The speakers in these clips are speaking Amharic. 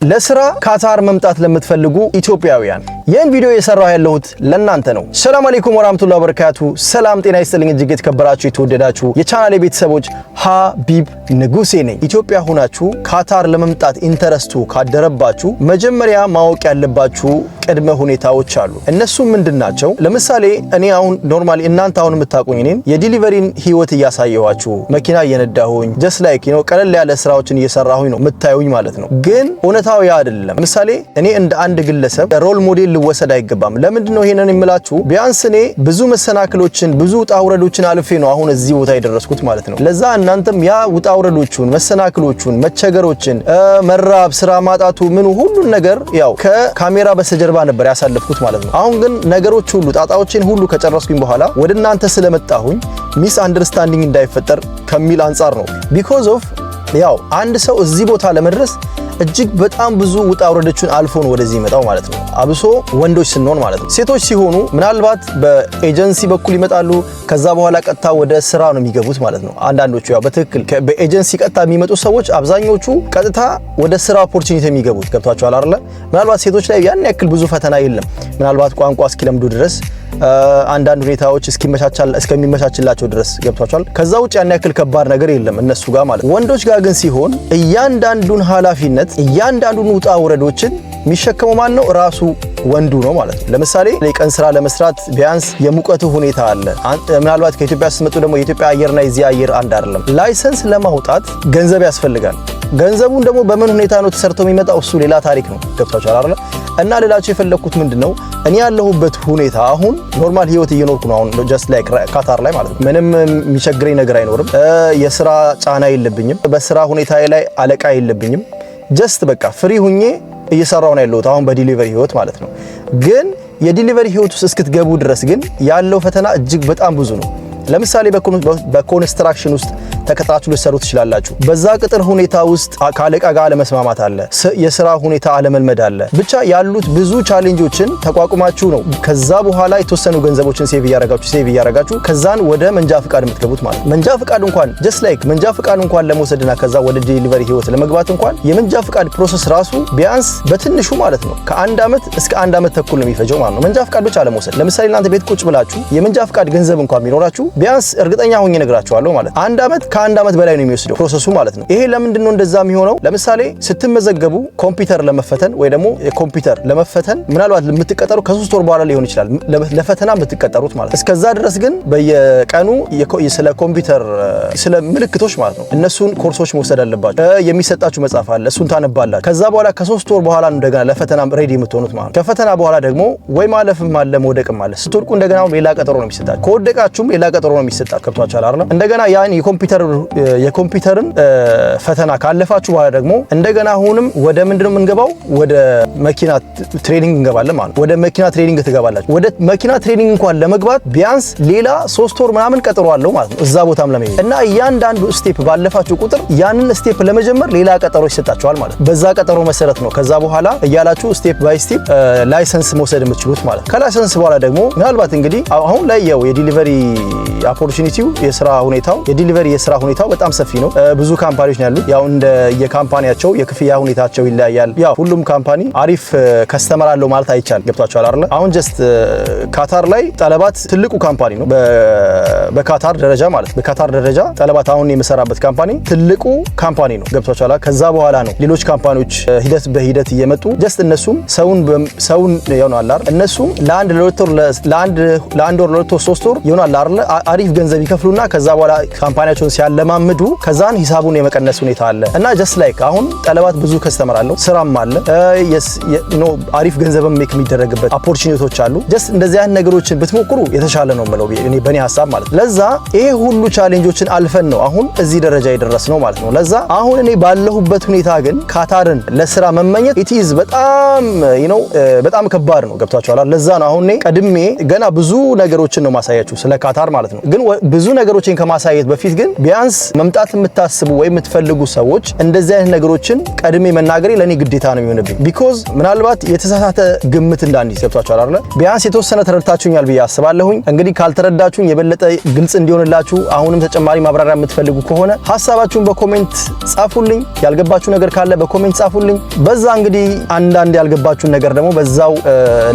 ለስራ ካታር መምጣት ለምትፈልጉ ኢትዮጵያውያን ይህን ቪዲዮ የሰራው ያለሁት ለናንተ ነው። ሰላም አለይኩም ወራህመቱላሂ ወበረካቱ። ሰላም ጤና ይስጥልኝ እጅግ የተከበራችሁ የተወደዳችሁ የቻናሌ ቤተሰቦች ሀቢብ ንጉሴ ነኝ። ኢትዮጵያ ሆናችሁ ካታር ለመምጣት ኢንተረስቱ ካደረባችሁ መጀመሪያ ማወቅ ያለባችሁ ቅድመ ሁኔታዎች አሉ። እነሱ ምንድናቸው? ለምሳሌ እኔ አሁን ኖርማሊ እናንተ አሁን የምታቁኝ እኔን የዲሊቨሪን ህይወት እያሳየኋችሁ መኪና እየነዳሁኝ ጀስት ላይክ ቀለል ያለ ስራዎችን እየሰራሁኝ ነው የምታዩኝ ማለት ነው። ግን እውነታው ያ አይደለም። ለምሳሌ እኔ እንደ አንድ ግለሰብ ሮል ሞዴል ልወሰድ አይገባም። ለምንድን ነው ይሄንን የምላችሁ? ቢያንስ እኔ ብዙ መሰናክሎችን ብዙ ውጣ ውረዶችን አልፌ ነው አሁን እዚህ ቦታ የደረስኩት ማለት ነው። ለዛ እናንተም ያ ውጣ ውረዶቹን መሰናክሎቹን መቸገሮችን መራብ ስራ ማጣቱ ምን ሁሉን ነገር ያው ከካሜራ በስተጀርባ ነበር ያሳለፍኩት ማለት ነው። አሁን ግን ነገሮች ሁሉ ጣጣዎችን ሁሉ ከጨረስኩኝ በኋላ ወደ እናንተ ስለመጣሁኝ ሚስ አንደርስታንዲንግ እንዳይፈጠር ከሚል አንፃር ነው። ቢኮዝ ኦፍ ያው አንድ ሰው እዚህ ቦታ ለመድረስ እጅግ በጣም ብዙ ውጣ ውረዶችን አልፎ ነው ወደዚህ ይመጣው ማለት ነው። አብሶ ወንዶች ስንሆን ማለት ነው። ሴቶች ሲሆኑ ምናልባት በኤጀንሲ በኩል ይመጣሉ። ከዛ በኋላ ቀጥታ ወደ ስራ ነው የሚገቡት ማለት ነው። አንዳንዶቹ ያው በትክክል በኤጀንሲ ቀጥታ የሚመጡ ሰዎች አብዛኞቹ ቀጥታ ወደ ስራ ኦፖርቹኒቲ የሚገቡት ገብቷቸዋል አይደለ? ምናልባት ሴቶች ላይ ያን ያክል ብዙ ፈተና የለም። ምናልባት ቋንቋ እስኪለምዱ ድረስ አንዳንድ ሁኔታዎች እስከሚመቻችላቸው ድረስ ገብቷቸዋል። ከዛ ውጭ ያን ያክል ከባድ ነገር የለም እነሱ ጋር ማለት ነው። ወንዶች ጋር ግን ሲሆን እያንዳንዱን ኃላፊነት እያንዳንዱን ውጣ ውረዶችን የሚሸከመው ማን ነው? ራሱ ወንዱ ነው ማለት ነው። ለምሳሌ የቀን ስራ ለመስራት ቢያንስ የሙቀቱ ሁኔታ አለ። ምናልባት ከኢትዮጵያ ስትመጡ ደግሞ የኢትዮጵያ አየርና የዚህ አየር አንድ አይደለም። ላይሰንስ ለማውጣት ገንዘብ ያስፈልጋል። ገንዘቡን ደግሞ በምን ሁኔታ ነው ተሰርቶ የሚመጣው? እሱ ሌላ ታሪክ ነው። ገብታችኋል አይደል? እና ሌላችሁ የፈለኩት ምንድነው እኔ ያለሁበት ሁኔታ አሁን ኖርማል ህይወት እየኖርኩ ነው። አሁን ጀስት ላይክ ካታር ላይ ማለት ነው። ምንም የሚቸግረኝ ነገር አይኖርም። የስራ ጫና የለብኝም። በስራ ሁኔታ ላይ አለቃ የለብኝም። ጀስት በቃ ፍሪ ሁኜ እየሰራው ነው ያለሁት አሁን በዲሊቨሪ ህይወት ማለት ነው። ግን የዲሊቨሪ ህይወት ውስጥ እስክትገቡ ድረስ ግን ያለው ፈተና እጅግ በጣም ብዙ ነው። ለምሳሌ በኮንስትራክሽን ውስጥ ተቀጥራችሁ ልትሰሩ ትችላላችሁ። በዛ ቅጥር ሁኔታ ውስጥ ከአለቃ ጋር አለመስማማት አለ። የስራ ሁኔታ አለመልመድ አለ። ብቻ ያሉት ብዙ ቻሌንጆችን ተቋቁማችሁ ነው ከዛ በኋላ የተወሰኑ ገንዘቦችን ሴቭ እያረጋችሁ ከዛን ወደ መንጃ ፍቃድ የምትገቡት ማለት ነው። መንጃ ፍቃድ እንኳን ጀስት ላይክ መንጃ ፍቃድ እንኳን ለመውሰድና ከዛ ወደ ዲሊቨሪ ህይወት ለመግባት እንኳን የመንጃ ፍቃድ ፕሮሰስ ራሱ ቢያንስ በትንሹ ማለት ነው ከ1 ዓመት እስከ 1 ዓመት ተኩል ነው የሚፈጀው ማለት ነው። መንጃ ፍቃድ ብቻ ለመውሰድ ለምሳሌ እናንተ ቤት ቁጭ ብላችሁ የመንጃ ፍቃድ ገንዘብ እንኳን ቢኖራችሁ ቢያንስ እርግጠኛ ሆኜ እነግራችኋለሁ ማለት 1 ዓመት ከ1 ዓመት በላይ ነው የሚወስደው ፕሮሰሱ ማለት ነው። ይሄ ለምንድን ነው እንደዛ የሚሆነው? ለምሳሌ ስትመዘገቡ ኮምፒውተር ለመፈተን ወይ ደግሞ የኮምፒውተር ለመፈተን ምናልባት የምትቀጠሩ ከ3 ወር በኋላ ሊሆን ይችላል ለፈተና የምትቀጠሩት ማለት ነው። እስከዛ ድረስ ግን በየቀኑ ስለ ኮምፒውተር ስለ ምልክቶች ማለት ነው እነሱን ኮርሶች መውሰድ አለባችሁ። የሚሰጣችሁ መጽሐፍ አለ፣ እሱን ታነባላችሁ። ከዛ በኋላ ከ3 ወር በኋላ ነው እንደገና ለፈተና ሬዲ የምትሆኑት ማለት ነው። ከፈተና በኋላ ደግሞ ወይ ማለፍም አለ መውደቅም አለ። ስትወድቁ እንደገና ሌላ ቀጠሮ ነው የሚሰጣችሁ። ከወደቃችሁም ሌላ ቀጠሮ ነው የሚሰጣችሁ። ከብቷችኋል አይደል? እንደገና ያን የኮምፒውተርን ፈተና ካለፋችሁ በኋላ ደግሞ እንደገና አሁንም ወደ ምንድነው የምንገባው? ወደ መኪና ትሬኒንግ እንገባለን ማለት ነው። ወደ መኪና ትሬኒንግ ትገባላችሁ። ወደ መኪና ትሬኒንግ እንኳን ለመግባት ቢያንስ ሌላ 3 ወር ምናምን ቀጠሮ አለው ማለት ነው እዛ ቦታም ለመሄድ እና እያንዳንዱ ስቴፕ ባለፋችሁ ቁጥር ያንን ስቴፕ ለመጀመር ሌላ ቀጠሮ ይሰጣችኋል ማለት ነው። በዛ ቀጠሮ መሰረት ነው ከዛ በኋላ እያላችሁ ስቴፕ ባይ ስቴፕ ላይሰንስ መውሰድ የምትችሉት ማለት ነው። ከላይሰንስ በኋላ ደግሞ ምናልባት እንግዲህ አሁን ላይ ያው የዲሊቨሪ ኦፖርቹኒቲው የዲሊቨሪ የስራ ሁኔታው በጣም ሰፊ ነው። ብዙ ካምፓኒዎች ነው ያሉት። ያው እንደ የካምፓኒያቸው የክፍያ ሁኔታቸው ይለያያል። ያው ሁሉም ካምፓኒ አሪፍ ከስተመር አለው ማለት አይቻልም። ገብቷችኋል አይደል? አሁን ጀስት ካታር ላይ ጠለባት ትልቁ ካምፓኒ ነው በካታር ደረጃ ማለት በካታር ደረጃ ጠለባት አሁን የምሰራበት ካምፓኒ ትልቁ ካምፓኒ ነው። ገብቷችኋል? ከዛ በኋላ ነው ሌሎች ካምፓኒዎች ሂደት በሂደት እየመጡ ጀስት እነሱም ሰውን ይሆናል አይደል? እነሱም ለአንድ ወር 3 ወር ይሆናል አይደል? አሪፍ ገንዘብ ይከፍሉና ከዛ በኋላ ካምፓኒያቸውን ሲያለማምዱ ከዛን ሂሳቡን የመቀነስ ሁኔታ አለ እና ጀስት ላይክ አሁን ጠለባት ብዙ ከስተመር አለው፣ ስራም አለ፣ አሪፍ ገንዘብም ሜክ የሚደረግበት ኦፖርቹኒቲዎች አሉ። ጀስት እንደዚህ አይነት ነገሮችን ብትሞክሩ የተሻለ ነው የምለው እኔ በእኔ ሀሳብ ማለት። ለዛ ይሄ ሁሉ ቻሌንጆችን አልፈን ነው አሁን እዚህ ደረጃ የደረስነው ማለት ነው። ለዛ አሁን እኔ ባለሁበት ሁኔታ ግን ካታርን ለስራ መመኘት ኢቲዝ በጣም ከባድ ነው። ገብቷችኋል? ለዛ ነው አሁን እኔ ቀድሜ ገና ብዙ ነገሮችን ነው ማሳያችሁ ስለ ካታር ማለት ነው። ግን ብዙ ነገሮችን ከማሳየት በፊት ግን ቢያንስ መምጣት የምታስቡ ወይ የምትፈልጉ ሰዎች እንደዚህ አይነት ነገሮችን ቀድሜ መናገሬ ለኔ ግዴታ ነው የሚሆንብኝ። ቢኮዝ ምናልባት የተሳሳተ ግምት እንዳንይዝ ገብቷችኋል አይደል? ቢያንስ የተወሰነ ተረድታችሁኛል ብዬ አስባለሁኝ። እንግዲህ ካልተረዳችሁኝ የበለጠ ግልጽ እንዲሆንላችሁ አሁንም ተጨማሪ ማብራሪያ የምትፈልጉ ከሆነ ሐሳባችሁን በኮሜንት ጻፉልኝ። ያልገባችሁ ነገር ካለ በኮሜንት ጻፉልኝ። በዛ እንግዲህ አንዳንድ ያልገባችሁን ነገር ደግሞ በዛው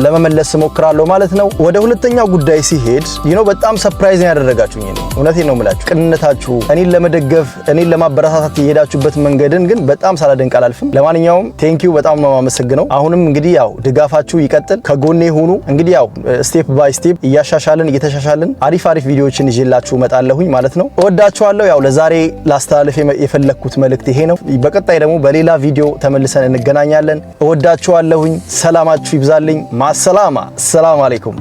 ለመመለስ እሞክራለሁ ማለት ነው። ወደ ሁለተኛው ጉዳይ ሲሄድ በጣም ሰርፕራይዝ ያደረጋችሁኝ ነው። እውነቴን ነው የምላችሁ። ቅንነታችሁ እኔን ለመደገፍ እኔን ለማበረታታት የሄዳችሁበት መንገድን ግን በጣም ሳላደንቅ አላልፍም። ለማንኛውም ቴንኪዩ በጣም ነው የማመሰግነው። አሁንም እንግዲህ ያው ድጋፋችሁ ይቀጥል፣ ከጎኔ ሁኑ። እንግዲህ ያው ስቴፕ ባይ ስቴፕ እያሻሻልን እየተሻሻልን አሪፍ ቪዲዮዎችን ይዤላችሁ እመጣለሁኝ ማለት ነው። እወዳችኋለሁ። ያው ለዛሬ ላስተላልፍ የፈለኩት መልእክት ይሄ ነው። በቀጣይ ደግሞ በሌላ ቪዲዮ ተመልሰን እንገናኛለን። እወዳችኋለሁኝ። ሰላማችሁ ይብዛልኝ። ማሰላማ። ሰላም አለይኩም።